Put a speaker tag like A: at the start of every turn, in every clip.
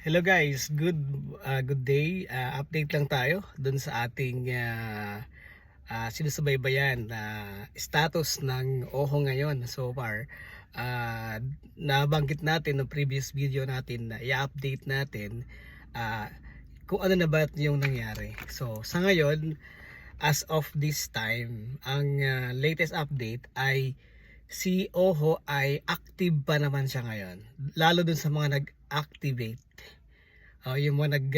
A: Hello guys, good day. Update lang tayo dun sa ating sinusubaybayan na status ng OHO ngayon so far. Nabanggit natin no previous video natin na i-update natin ah, kung ano na ba yung nangyari. So sa ngayon, as of this time, ang latest update ay si OHO ay active pa naman siya ngayon. Lalo dun sa mga nag-activate. Yung mga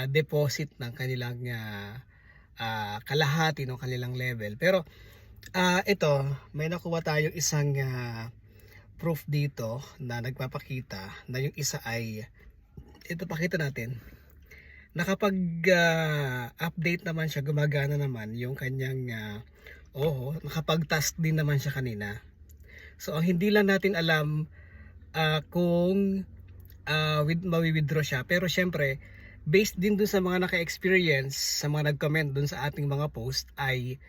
A: deposit ng kanilang kalahati ng kanilang level. Pero ito, may nakuha tayong isang proof dito na nagpapakita na yung isa ay, ito pakita natin, nakapag update naman siya, gumagana naman yung kanyang nakapag-task din naman siya kanina. So ang hindi lang natin alam kung mawi-withdraw siya, pero syempre based din dun sa mga naka-experience, sa mga nag-comment dun sa ating mga post ay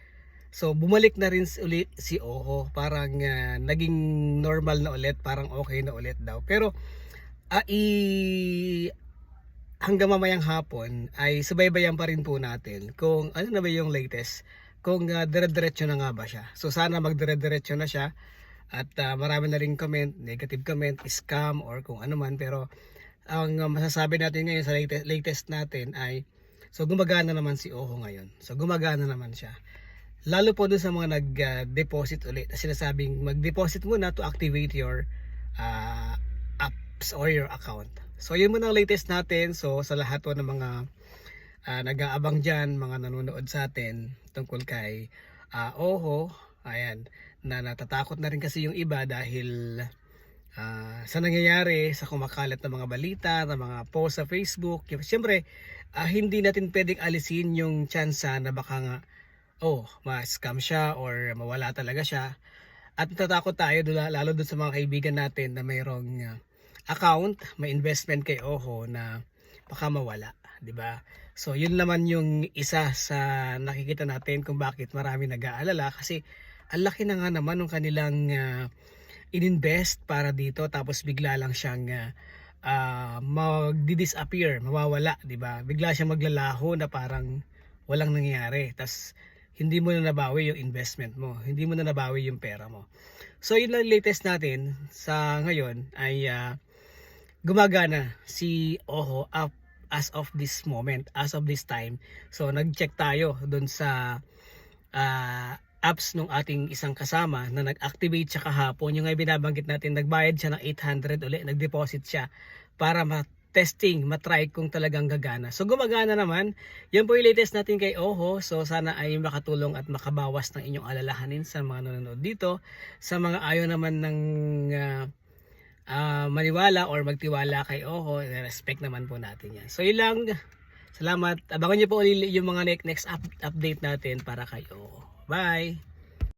A: so bumalik na rin ulit si OHO, parang naging normal na ulit, parang okay na ulit daw. Pero hanggang mamayang hapon ay subaybayan pa rin po natin kung ano na ba yung latest, kung dire-diretso na nga ba siya. So sana magdire-diretso na siya. At marami na rin comment, negative comment, scam or kung ano man. Pero ang masasabi natin ngayon sa latest natin ay so gumagana naman si OHO ngayon. So gumagana naman siya. Lalo po dun sa mga nag-deposit ulit. Sinasabing mag-deposit muna to activate your apps or your account. So yun muna ang latest natin. So sa lahat po ng mga nag-aabang dyan, mga nanonood sa atin tungkol kay OHO, ayan, na natatakot na rin kasi yung iba dahil sa nangyayari, sa kumakalat na mga balita, na mga post sa Facebook. Siyempre, hindi natin pwedeng alisin yung tsansa na baka nga ma-scam siya or mawala talaga siya. At natatakot tayo lalo dun sa mga kaibigan natin na mayroong account, may investment kay OHO na baka mawala, 'di ba? So yun naman yung isa sa nakikita natin kung bakit marami nag-aalala, kasi ang laki na nga naman ng kanilang ininvest para dito, tapos bigla lang siyang mag-disappear, mawawala, 'di ba? Bigla siyang maglalaho na parang walang nangyayari. Tas hindi mo na nabawi yung investment mo, hindi mo na nabawi yung pera mo. So yun lang latest natin sa ngayon ay gumagana si OHO as of this moment, as of this time. So nag-check tayo doon sa apps nung ating isang kasama na nag-activate siya kahapon. Yung nga binabanggit natin, nagbayad siya ng 800 ulit, nag-deposit siya para ma-testing, ma-try kung talagang gagana. So gumagana naman. Yan po yung latest natin kay OHO. So sana ay makatulong at makabawas ng inyong alalahanin sa mga nanonood dito. Sa mga ayaw naman ng maniwala or magtiwala kay OHO, respect naman po natin yan. So yun lang. Salamat. Abangan nyo po ulit yung mga next update natin para kay OHO. Bye!